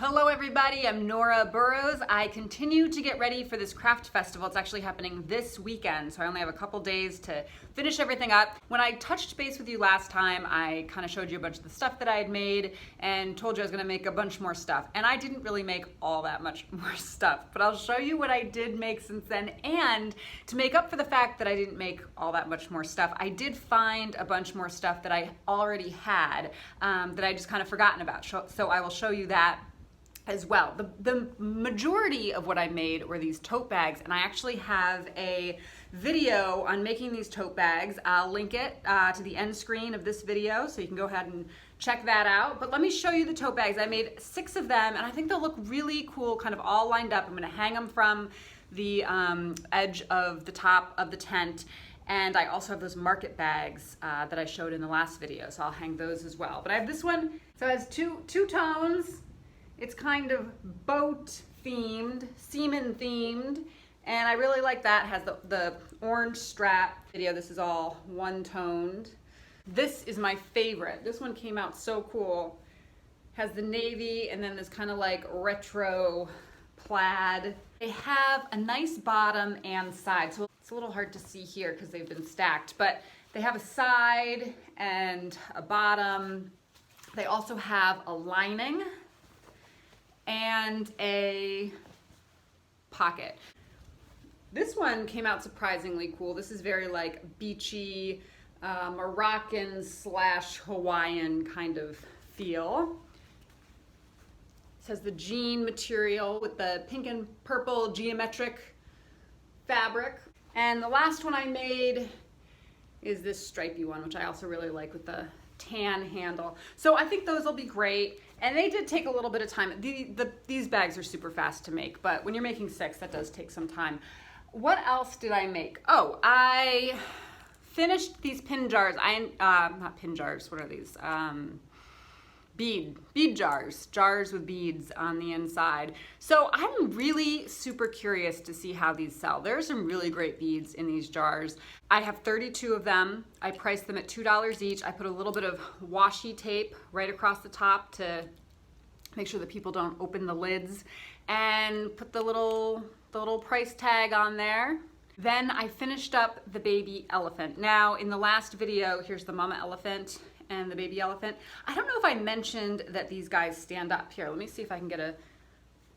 Hello everybody, I'm Nora Burrows. I continue to get ready for this craft festival. It's actually happening this weekend, so I only have a couple days to finish everything up. When I touched base with you last time, I kind of showed you a bunch of the stuff that I had made and told you I was gonna make a bunch more stuff. And I didn't really make all that much more stuff, but I'll show you what I did make since then. And to make up for the fact that I didn't make all that much more stuff, I did find a bunch more stuff that I already had that I just kind of forgotten about. So I will show you that as well. The majority of what I made were these tote bags, and I actually have a video on making these tote bags. I'll link it to the end screen of this video, so you can go ahead and check that out. But let me show you the tote bags. I made 6 of them, and I think they'll look really cool, kind of all lined up. I'm gonna hang them from the edge of the top of the tent. And I also have those market bags that I showed in the last video, so I'll hang those as well. But I have this one, so it has two tones. It's kind of boat themed, seaman themed, and I really like that. It has the orange strap. This is all one-toned. This is my favorite. This one came out so cool. Has the navy and then this kind of like retro plaid. They have a nice bottom and side, so it's a little hard to see here because they've been stacked, but they have a side and a bottom. They also have a lining and a pocket. This one came out surprisingly cool. This is very like beachy, Moroccan / Hawaiian kind of feel. It says the jean material with the pink and purple geometric fabric. And the last one I made is this stripy one, which I also really like with the tan handle. So I think those will be great. And they did take a little bit of time. These bags are super fast to make, but when you're making 6, that does take some time. What else did I make? Oh, I finished these pin jars. Not pin jars, what are these? Bead jars with beads on the inside. So I'm really super curious to see how these sell. There are some really great beads in these jars. I have 32 of them. I priced them at $2 each. I put a little bit of washi tape right across the top to make sure that people don't open the lids, and put the little price tag on there. Then I finished up the baby elephant. Now in the last video, here's the mama elephant and the baby elephant. I don't know if I mentioned that these guys stand up. Here, let me see if I can get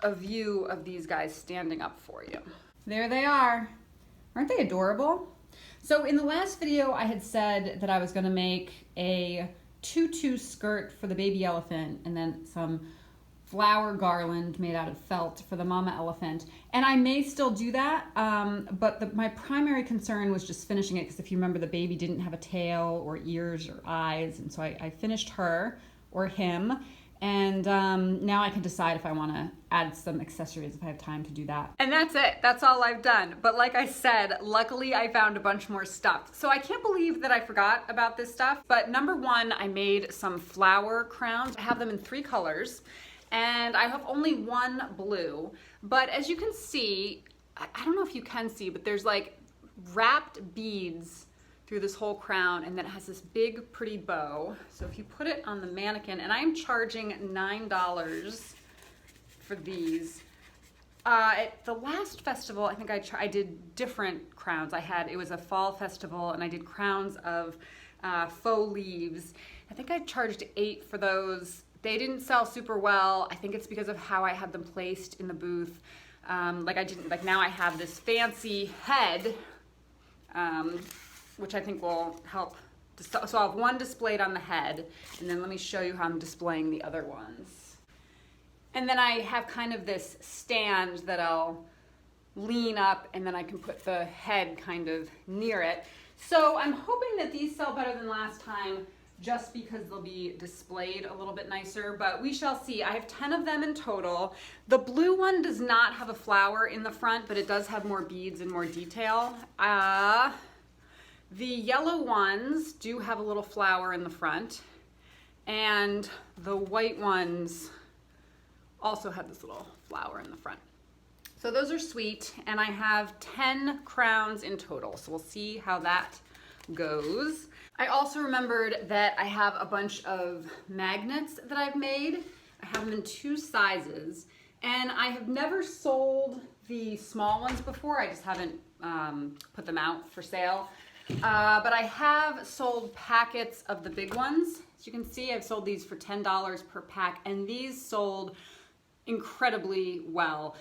a view of these guys standing up for you. There they are. Aren't they adorable? So in the last video, I had said that I was gonna make a tutu skirt for the baby elephant and then some flower garland made out of felt for the mama elephant. And I may still do that, but my primary concern was just finishing it, because if you remember, the baby didn't have a tail or ears or eyes, and so I finished her or him, and now I can decide if I want to add some accessories if I have time to do that. And that's it. That's all I've done. But like I said, luckily I found a bunch more stuff. So I can't believe that I forgot about this stuff. But number 1, I made some flower crowns. I have them in 3 colors. And I have only 1 blue, but as you can see, I don't know if you can see, but there's like wrapped beads through this whole crown, and then it has this big pretty bow. So if you put it on the mannequin, and I'm charging $9 for these. At the last festival, I think I did different crowns. It was a fall festival, and I did crowns of faux leaves. I think I charged $8 for those. They didn't sell super well. I think it's because of how I had them placed in the booth. Now I have this fancy head, which I think will help. So I'll have one displayed on the head, and then let me show you how I'm displaying the other ones. And then I have kind of this stand that I'll lean up, and then I can put the head kind of near it. So I'm hoping that these sell better than last time, just because they'll be displayed a little bit nicer, but we shall see. I have 10 of them in total. The blue one does not have a flower in the front, but it does have more beads and more detail. The yellow ones do have a little flower in the front, and the white ones also have this little flower in the front. So those are sweet, and I have 10 crowns in total, so we'll see how that goes. I also remembered that I have a bunch of magnets that I've made. I have them in 2 sizes, and I have never sold the small ones before. I just haven't put them out for sale. But I have sold packets of the big ones. As you can see, I've sold these for $10 per pack, and these sold incredibly well.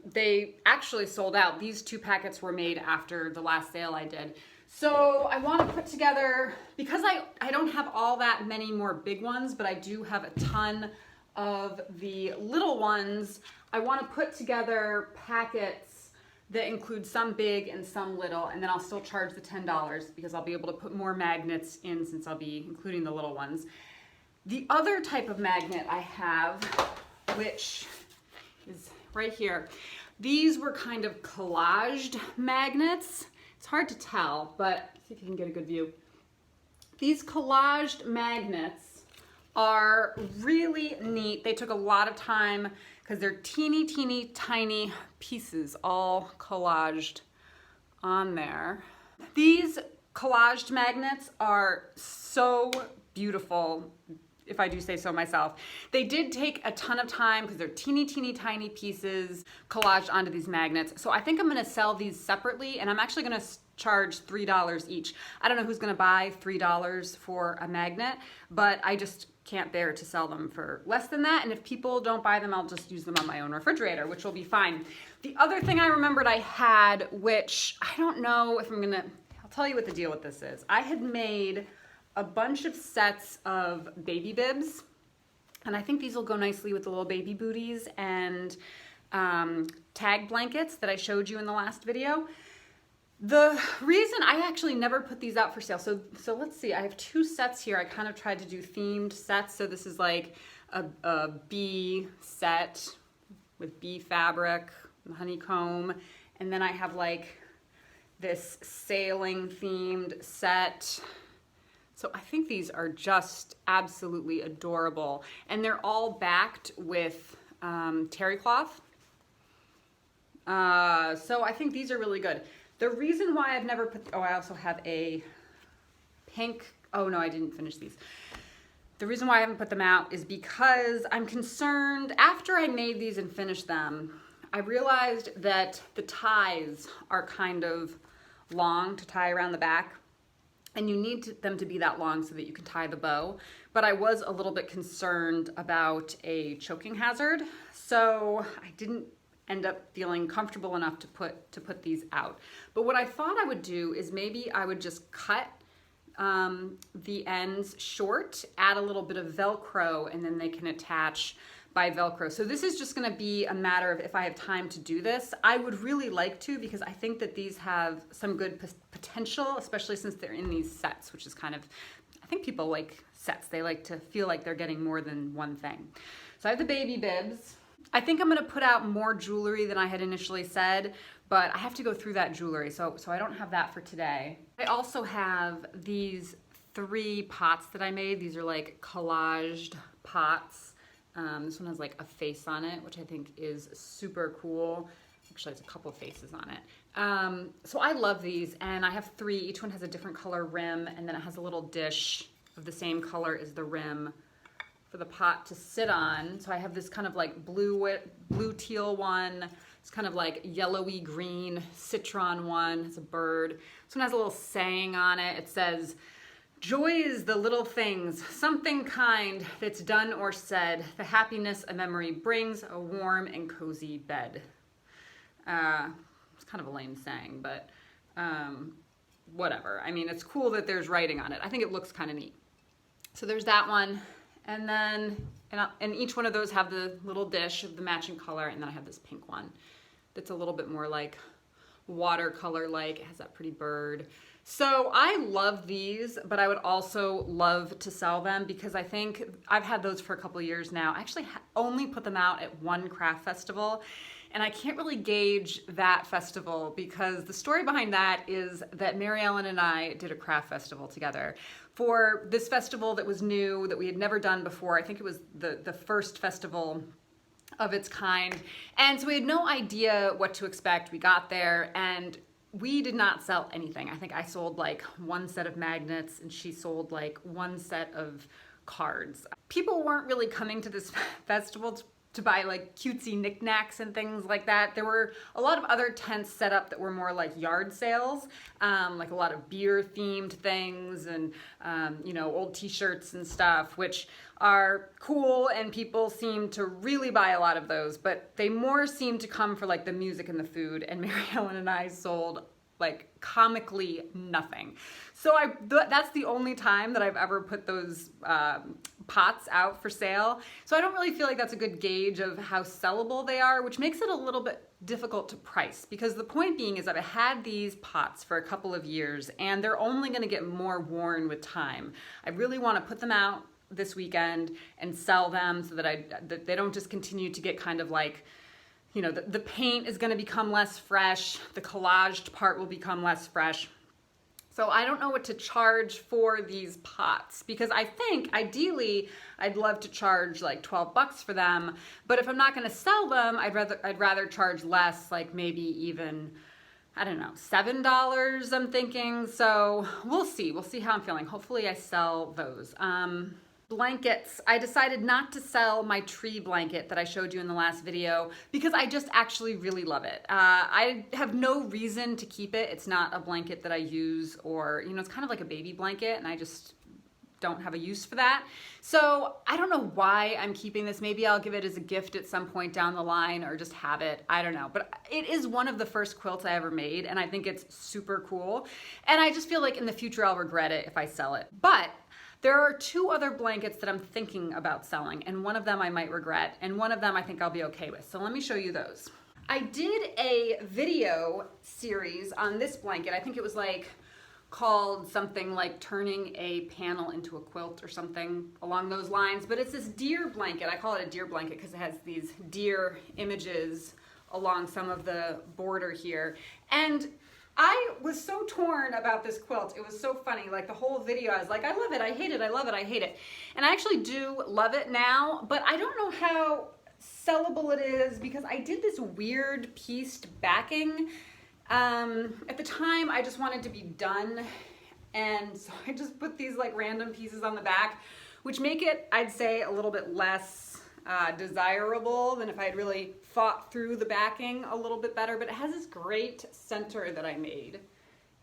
They actually sold out. These 2 packets were made after the last sale I did. So I want to put together, because I don't have all that many more big ones, but I do have a ton of the little ones. I want to put together packets that include some big and some little, and then I'll still charge the $10 because I'll be able to put more magnets in since I'll be including the little ones. The other type of magnet I have, which is right here, these were kind of collaged magnets. It's hard to tell, but see if you can get a good view. These collaged magnets are really neat. They took a lot of time because they're teeny, teeny, tiny pieces all collaged on there. These collaged magnets are so beautiful, if I do say so myself. They did take a ton of time because they're teeny, teeny, tiny pieces collaged onto these magnets. So I think I'm gonna sell these separately, and I'm actually gonna charge $3 each. I don't know who's gonna buy $3 for a magnet, but I just can't bear to sell them for less than that. And if people don't buy them, I'll just use them on my own refrigerator, which will be fine. The other thing I remembered I had, which I don't know if I'll tell you what the deal with this is. I had made a bunch of sets of baby bibs, and I think these will go nicely with the little baby booties and tag blankets that I showed you in the last video. The reason I actually never put these out for sale, so let's see, I have 2 sets here. I kind of tried to do themed sets. So this is like a bee set with bee fabric, honeycomb, and then I have like this sailing themed set. So I think these are just absolutely adorable, and they're all backed with terry cloth. So I think these are really good. The reason why I've never put, I also have a pink, oh no, I didn't finish these. The reason why I haven't put them out is because I'm concerned, after I made these and finished them, I realized that the ties are kind of long to tie around the back, and you need them to be that long so that you can tie the bow. But I was a little bit concerned about a choking hazard, so I didn't end up feeling comfortable enough to put these out. But what I thought I would do is maybe I would just cut the ends short, add a little bit of Velcro, and then they can attach by Velcro. So this is just gonna be a matter of if I have time to do this. I would really like to, because I think that these have some good potential, especially since they're in these sets, which is kind of, I think people like sets. They like to feel like they're getting more than one thing. So I have the baby bibs. I think I'm gonna put out more jewelry than I had initially said, but I have to go through that jewelry, so I don't have that for today. I also have these 3 pots that I made. These are like collaged pots. This one has like a face on it, which I think is super cool. Actually, it's a couple faces on it. So I love these, and I have 3. Each one has a different color rim, and then it has a little dish of the same color as the rim for the pot to sit on. So I have this kind of like blue teal one. It's kind of like yellowy green citron one. It's a bird. This one has a little saying on it. It says, "Joy is the little things, something kind that's done or said. The happiness a memory brings, a warm and cozy bed." It's kind of a lame saying, but whatever. I mean, it's cool that there's writing on it. I think it looks kind of neat. So there's that one. And then, and each one of those have the little dish of the matching color, and then I have this pink one that's a little bit more like watercolor-like. It has that pretty bird. So I love these, but I would also love to sell them because I think I've had those for a couple of years now. I actually only put them out at one craft festival, and I can't really gauge that festival because the story behind that is that Mary Ellen and I did a craft festival together for this festival that was new, that we had never done before. I think it was the first festival of its kind. And so we had no idea what to expect. We got there and we did not sell anything. I think I sold like 1 set of magnets and she sold like 1 set of cards. People weren't really coming to this festival to buy like cutesy knickknacks and things like that. There were a lot of other tents set up that were more like yard sales, like a lot of beer themed things and you know, old t-shirts and stuff, which are cool, and people seem to really buy a lot of those, but they more seem to come for like the music and the food, and Mary Ellen and I sold like comically nothing. So that's the only time that I've ever put those pots out for sale. So I don't really feel like that's a good gauge of how sellable they are, which makes it a little bit difficult to price, because the point being is that I had these pots for a couple of years and they're only gonna get more worn with time. I really wanna put them out this weekend and sell them so that they don't just continue to get kind of like, you know, the paint is going to become less fresh, the collaged part will become less fresh. So I don't know what to charge for these pots, because I think ideally I'd love to charge like 12 bucks for them, but if I'm not going to sell them, I'd rather charge less, like maybe even, I don't know, $7 I'm thinking. So we'll see how I'm feeling. Hopefully I sell those. Blankets, I decided not to sell my tree blanket that I showed you in the last video because I just actually really love it. I have no reason to keep it. It's not a blanket that I use, or, you know, it's kind of like a baby blanket and I just don't have a use for that. So I don't know why I'm keeping this. Maybe I'll give it as a gift at some point down the line, or just have it. I don't know. But it is one of the first quilts I ever made, and I think it's super cool. And I just feel like in the future I'll regret it if I sell it. But there are two other blankets that I'm thinking about selling, and one of them I might regret, and one of them I think I'll be okay with. So let me show you those. I did a video series on this blanket. I think it was like called something like turning a panel into a quilt or something along those lines, but it's this deer blanket. I call it a deer blanket because it has these deer images along some of the border here. And I was so torn about this quilt. It was so funny. Like the whole video, I was like, I love it, I hate it, I love it, I hate it. And I actually do love it now, but I don't know how sellable it is because I did this weird pieced backing. At the time, I just wanted to be done. And so I just put these like random pieces on the back, which make it, I'd say, a little bit less desirable than if I had really thought through the backing a little bit better, but it has this great center that I made.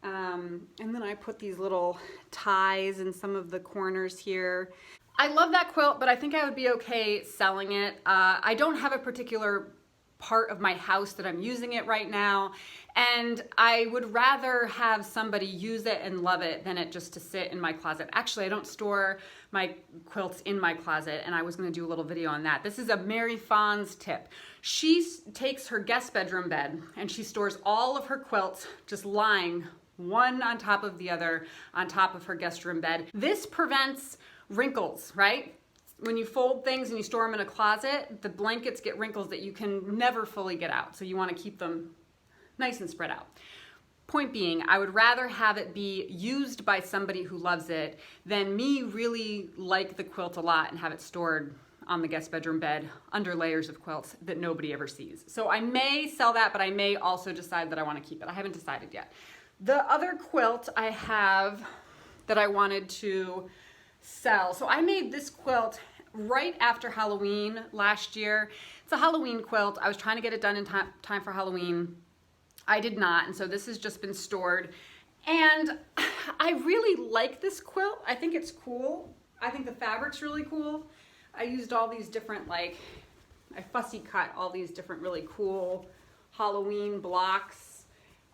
And then I put these little ties in some of the corners here. I love that quilt, but I think I would be okay selling it. I don't have a particular part of my house that I'm using it right now, and I would rather have somebody use it and love it than it just to sit in my closet. Actually, I don't store my quilts in my closet, and I was going to do a little video on that. This is a Mary Fawn's tip. She takes her guest bedroom bed and she stores all of her quilts just lying one on top of the other on top of her guest room bed. This prevents wrinkles, right? When you fold things and you store them in a closet, the blankets get wrinkles that you can never fully get out. So you want to keep them nice and spread out. Point being, I would rather have it be used by somebody who loves it than me really like the quilt a lot and have it stored on the guest bedroom bed under layers of quilts that nobody ever sees. So I may sell that, but I may also decide that I want to keep it. I haven't decided yet. The other quilt I have that I wanted to sell. So I made this quilt right after Halloween last year. It's a Halloween quilt. I was trying to get it done in time for Halloween. I did not, and so this has just been stored. And I really like this quilt. I think it's cool. I think the fabric's really cool. I used all these different, like, I fussy cut all these different really cool Halloween blocks.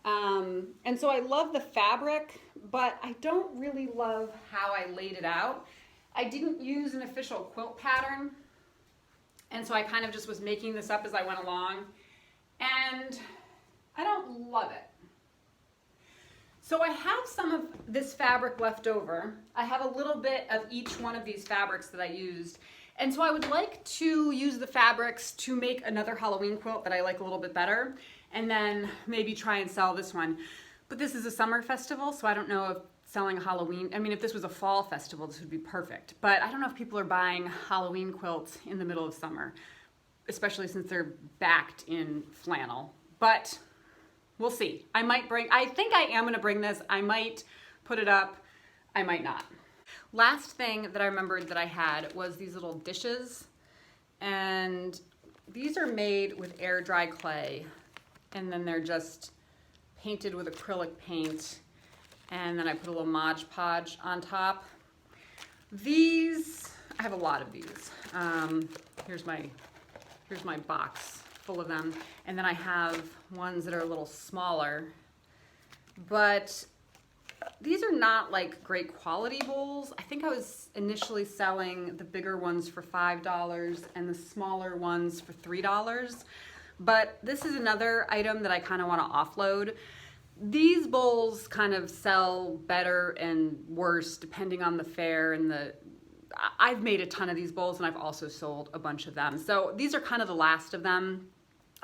And so I love the fabric, but I don't really love how I laid it out. I didn't use an official quilt pattern, and so I kind of just was making this up as I went along, and I don't love it. So I have some of this fabric left over. I have a little bit of each one of these fabrics that I used, and so I would like to use the fabrics to make another Halloween quilt that I like a little bit better, and then maybe try and sell this one. But this is a summer festival, so I don't know if selling a Halloween, I mean, if this was a fall festival, this would be perfect. But I don't know if people are buying Halloween quilts in the middle of summer, especially since they're backed in flannel. But we'll see. I think I am gonna bring this. I might put it up, I might not. Last thing that I remembered that I had was these little dishes, and these are made with air dry clay, and then they're just painted with acrylic paint, and then I put a little Mod Podge on top. These, I have a lot of these. Here's my box full of them, and then I have ones that are a little smaller, but these are not like great quality bowls. I think I was initially selling the bigger ones for $5 and the smaller ones for $3. But this is another item that I kind of want to offload. These bowls kind of sell better and worse depending on the fare and I've made a ton of these bowls and I've also sold a bunch of them. So these are kind of the last of them.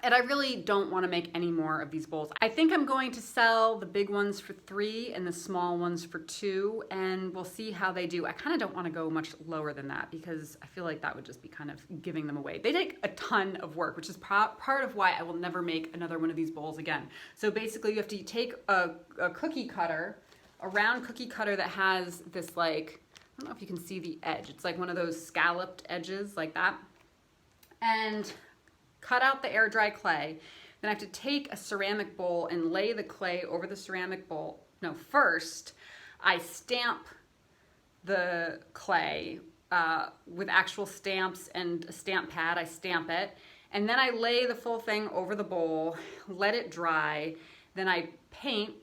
And I really don't want to make any more of these bowls. I think I'm going to sell the big ones for $3 and the small ones for $2, and we'll see how they do. I kind of don't want to go much lower than that because I feel like that would just be kind of giving them away. They take a ton of work, which is part of why I will never make another one of these bowls again. So basically you have to take a cookie cutter, a round cookie cutter that has this like, I don't know if you can see the edge. It's like one of those scalloped edges like that. And cut out the air dry clay. Then I have to take a ceramic bowl and lay the clay over the ceramic bowl. No, first I stamp the clay with actual stamps and a stamp pad. I stamp it, and then I lay the full thing over the bowl, let it dry. Then I paint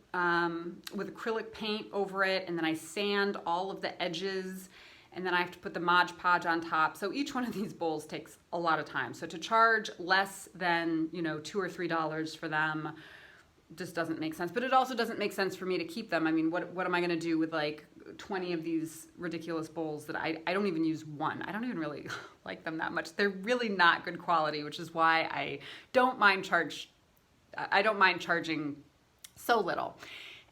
with acrylic paint over it, and then I sand all of the edges, and then I have to put the Mod Podge on top. So each one of these bowls takes a lot of time. So to charge less than, $2 or $3 for them just doesn't make sense. But it also doesn't make sense for me to keep them. I mean, what am I gonna do with like 20 of these ridiculous bowls that I don't even use one. I don't even really like them that much. They're really not good quality, which is why I don't mind charging so little.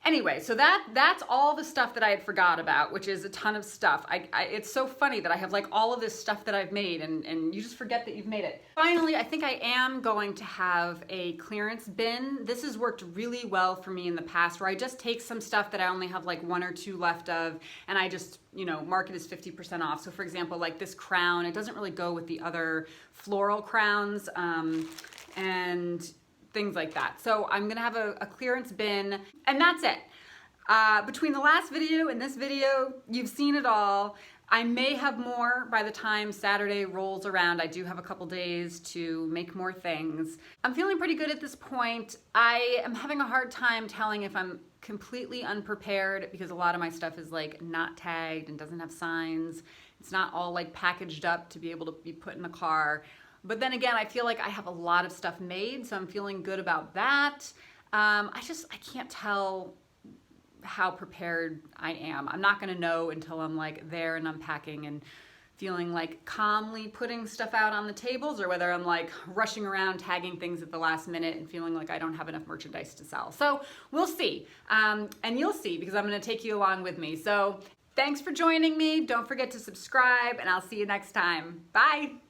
Anyway, so that's all the stuff that I had forgot about, which is a ton of stuff. It's so funny that I have like all of this stuff that I've made and you just forget that you've made it. Finally, I think I am going to have a clearance bin. This has worked really well for me in the past, where I just take some stuff that I only have like 1 or 2 left of, and I just, mark it as 50% off. So for example, like this crown, it doesn't really go with the other floral crowns, and things like that. So I'm gonna have a clearance bin, and that's it. Between the last video and this video, you've seen it all. I may have more by the time Saturday rolls around. I do have a couple days to make more things. I'm feeling pretty good at this point. I am having a hard time telling if I'm completely unprepared because a lot of my stuff is like not tagged and doesn't have signs. It's not all like packaged up to be able to be put in the car. But then again, I feel like I have a lot of stuff made, so I'm feeling good about that. I can't tell how prepared I am. I'm not gonna know until I'm like there and unpacking and feeling like calmly putting stuff out on the tables, or whether I'm like rushing around tagging things at the last minute and feeling like I don't have enough merchandise to sell. So we'll see, and you'll see because I'm gonna take you along with me. So thanks for joining me. Don't forget to subscribe, and I'll see you next time. Bye.